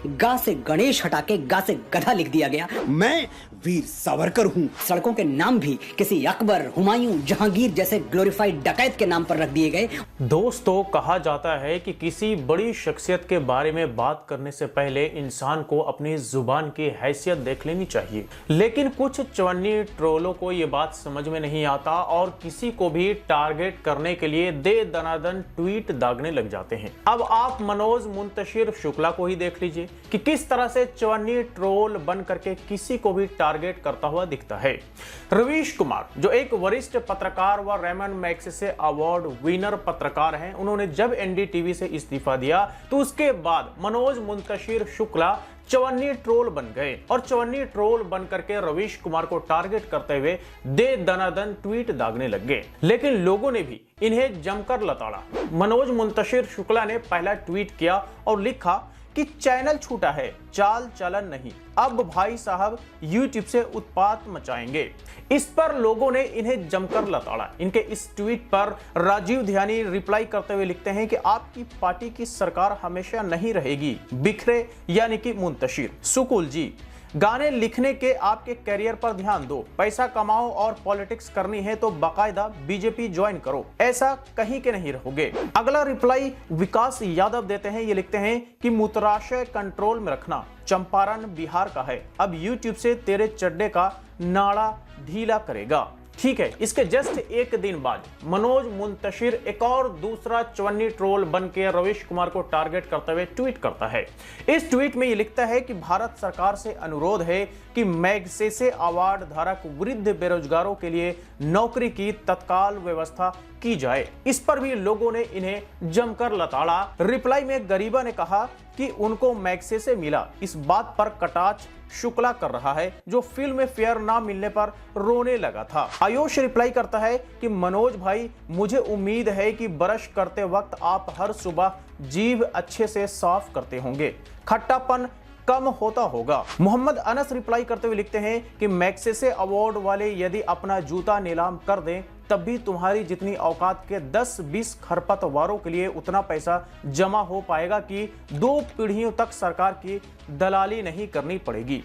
गा से गणेश हटा के गा से गधा लिख दिया गया। मैं वीर सावरकर हूँ। सड़कों के नाम भी किसी अकबर, हुमायूं, जहांगीर जैसे ग्लोरीफाइड डकैत के नाम पर रख दिए गए। दोस्तों, कहा जाता है कि किसी बड़ी शख्सियत के बारे में बात करने से पहले इंसान को अपनी जुबान की हैसियत देख लेनी चाहिए, लेकिन कुछ चवन्नी ट्रोलों को ये बात समझ में नहीं आता और किसी को भी टारगेट करने के लिए दे दनादन ट्वीट दागने लग जाते हैं। अब आप मनोज मुंतशिर शुक्ला को ही देख लीजिए कि किस तरह से चवन्नी ट्रोल बन करके किसी को भी टारगेट करता हुआ दिखता है। रवीश कुमार, जो एक वरिष्ठ पत्रकार व रेमन मैग्सेसे अवार्ड विनर पत्रकार हैं, उन्होंने जब एनडीटीवी से इस्तीफा दिया तो उसके बाद मनोज मुंतशिर शुक्ला चवन्नी ट्रोल बन गए और चवन्नी ट्रोल बन करके रवीश कुमार को टारगेट करते हुए दे दनादन ट्वीट दागने लग गए। लेकिन लोगों ने भी इन्हें जमकर लताड़ा। मनोज मुंतशिर शुक्ला ने पहला ट्वीट किया और लिखा कि चैनल छूटा है, चाल चलन नहीं, अब भाई साहब यूट्यूब से उत्पात मचाएंगे। इस पर लोगों ने इन्हें जमकर लताड़ा। इनके इस ट्वीट पर राजीव ध्यानी रिप्लाई करते हुए लिखते हैं कि आपकी पार्टी की सरकार हमेशा नहीं रहेगी, बिखरे यानी कि मुंतशिर। सुकुल जी, गाने लिखने के आपके करियर पर ध्यान दो, पैसा कमाओ और पॉलिटिक्स करनी है तो बाकायदा बीजेपी ज्वाइन करो, ऐसा कहीं के नहीं रहोगे। अगला रिप्लाई विकास यादव देते हैं, ये लिखते हैं कि मूत्राशय कंट्रोल में रखना, चंपारण बिहार का है, अब यूट्यूब से तेरे चड्डे का नाड़ा ढीला करेगा। ठीक है, इसके जस्ट एक दिन बाद मनोज मुंतशिर एक और दूसरा चवन्नी ट्रोल बन के रवीश कुमार को टारगेट करते हुए ट्वीट करता है। इस ट्वीट में ये लिखता है कि भारत सरकार से अनुरोध है कि मैग्सेसे अवार्ड धारक वृद्ध बेरोजगारों के लिए नौकरी की तत्काल व्यवस्था की जाए। इस पर भी लोगों ने इन्हें जमकर लताड़ा। रिप्लाई में गरीबा ने कहा कि उनको मैग्सेसे मिला, इस बात पर कटाक्ष शुक्ला कर रहा है जो फिल्म फेयर ना मिलने पर रोने लगा था। आयुष रिप्लाई करता है कि मनोज भाई, मुझे उम्मीद है कि ब्रश करते वक्त आप हर सुबह जीभ अच्छे से साफ करते होंगे, खट्टापन कम होता होगा। मोहम्मद अनस रिप्लाई करते हुए लिखते हैं कि मैग्सेसे अवार्ड वाले यदि अपना जूता नीलाम कर दें तब भी तुम्हारी जितनी औकात के 10-20 खरपतवारों के लिए उतना पैसा जमा हो पाएगा कि 2 पीढ़ियों तक सरकार की दलाली नहीं करनी पड़ेगी।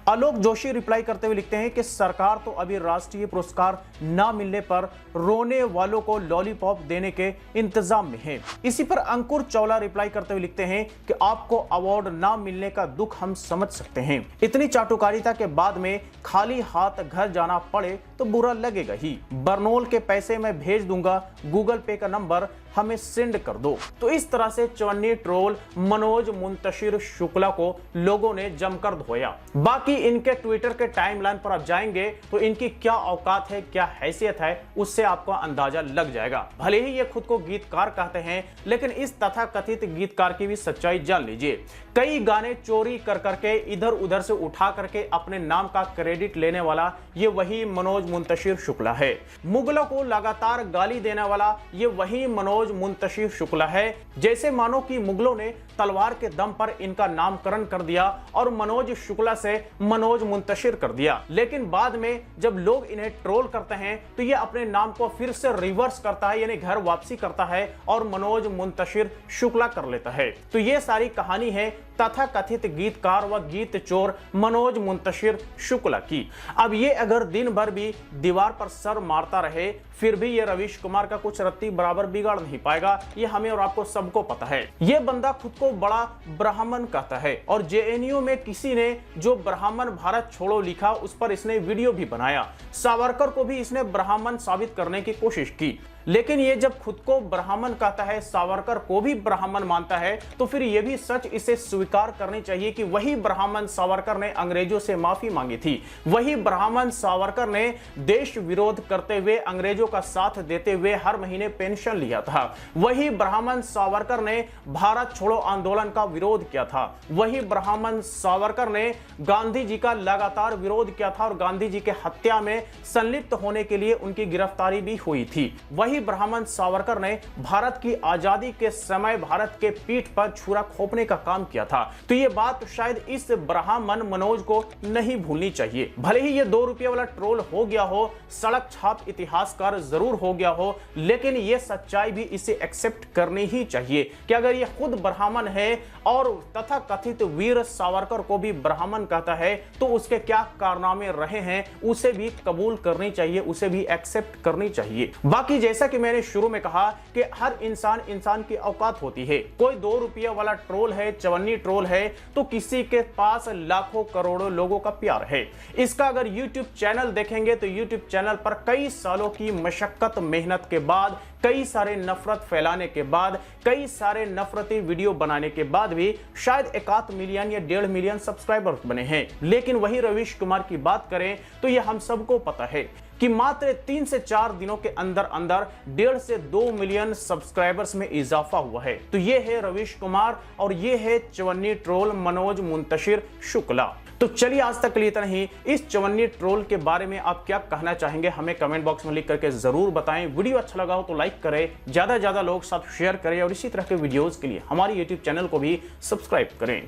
आलोक जोशी रिप्लाई करते हुए लिखते हैं कि सरकार तो अभी राष्ट्रीय पुरस्कार ना मिलने पर रोने वालों को लॉलीपॉप देने के इंतजाम में है। इसी पर अंकुर चौला रिप्लाई करते हुए लिखते हैं कि आपको अवार्ड ना मिलने का दुख हम समझ सकते हैं, इतनी चाटुकारिता के बाद में खाली हाथ घर जाना पड़े तो बुरा लगेगा ही। बर्नोल के पैसे मैं भेज दूंगा, गूगल पे का नंबर हमें सेंड कर दो। तो इस तरह से चवन्नी ट्रोल मनोज मुंतशिर शुक्ला को लोगों ने जमकर धोया। बाकी इनके ट्विटर के टाइमलाइन पर आप जाएंगे तो इनकी क्या औकात है, क्या हैसियत है, उससे आपको अंदाजा लग जाएगा। भले ही ये खुद को गीतकार कहते हैं, लेकिन इस तथाकथित गीतकार की भी सच्चाई जान लीजिए। कई गाने चोरी कर करके इधर उधर से उठा करके अपने नाम का क्रेडिट लेने वाला ये वही मनोज मुंतशिर शुक्ला है। मुगलों को लगातार गाली देने वाला ये वही मनोज मुंतशिर शुक्ला है। जैसे मानो कि मुगलों ने तलवार के दम पर इनका नामकरण कर दिया और मनोज शुक्ला से मनोज मुंतशिर कर दिया, लेकिन बाद में जब लोग इन्हें ट्रोल करते हैं तो ये अपने नाम को फिर से रिवर्स करता है, यानी घर वापसी करता है और मनोज मुंतशिर शुक्ला कर लेता है। तो ये सारी कहानी है तथा कथित गीतकार व गीत चोर मनोज मुंतशिर शुक्ला की। अब ये अगर दिन भर भी दीवार पर सर मारता रहे फिर भी ये रवीश कुमार का कुछ रत्ती बराबर बिगाड़ नहीं पाएगा, ये हमें और आपको सबको पता है। ये बंदा खुद को बड़ा ब्राह्मण कहता है और जेएनयू में किसी ने जो ब्राह्मण भारत छोड़ो लिखा उस पर इसने वीडियो भी बनाया। सावरकर को भी इसने ब्राह्मण साबित करने की कोशिश की, लेकिन ये जब खुद को ब्राह्मण कहता है, सावरकर को भी ब्राह्मण मानता है, तो फिर ये भी सच इसे स्वीकार करनी चाहिए कि वही ब्राह्मण सावरकर ने अंग्रेजों से माफी मांगी थी। वही ब्राह्मण सावरकर ने देश विरोध करते हुए अंग्रेजों का साथ देते हुए हर महीने पेंशन लिया था। वही ब्राह्मण सावरकर ने भारत छोड़ो आंदोलन का विरोध किया था। वही ब्राह्मण सावरकर ने गांधी जी का लगातार विरोध किया था और गांधी जी के हत्या में संलिप्त होने के लिए उनकी गिरफ्तारी भी हुई थी। वही वही ब्राह्मण सावरकर ने भारत की आजादी के समय भारत के पीठ पर छुरा खोपने का काम किया था। तो ये बात शायद इस ब्राह्मण मनोज को नहीं भूलनी चाहिए। भले ही ये 2 रुपये वाला ट्रोल हो गया हो, सड़क छाप इतिहासकार जरूर हो गया हो, लेकिन ये सच्चाई भी इसे एक्सेप्ट करनी ही चाहिए कि अगर ये खुद ब्राह्मण है और तथा कथित वीर सावरकर को भी ब्राह्मण कहता है तो उसके क्या कारनामे रहे हैं उसे भी कबूल करनी चाहिए, उसे भी एक्सेप्ट करनी चाहिए। बाकी जैसा कि मैंने शुरू में कहा कि हर इंसान की औकात होती है। कोई 2 रुपये वाला ट्रोल है, चवन्नी ट्रोल है, तो किसी के पास लाखों करोड़ों लोगों का प्यार है। इसका अगर YouTube चैनल देखेंगे तो YouTube चैनल पर कई सालों की मशक्कत मेहनत के बाद, कई सारे नफरत फैलाने के बाद, कई सारे नफरती वीडियो बनाने के बाद भी शायद 1 मिलियन या 1.5 मिलियन सब्सक्राइबर्स बने हैं। लेकिन वही रवीश कुमार की बात करें तो यह हम सबको पता है कि मात्र 3 से 4 दिनों के अंदर 1.5 से 2 मिलियन सब्सक्राइबर्स में इजाफा हुआ है। तो ये है रवीश कुमार और ये है चवन्नी ट्रोल मनोज मुंतशिर शुक्ला। तो चलिए आज तक के लिए इतना ही। इस चवन्नी ट्रोल के बारे में आप क्या कहना चाहेंगे हमें कमेंट बॉक्स में लिख करके जरूर बताएं। वीडियो अच्छा लगा हो तो लाइक करें, ज्यादा से ज्यादा लोग साथ शेयर करें और इसी तरह के वीडियोस के लिए हमारे YouTube चैनल को भी सब्सक्राइब करें।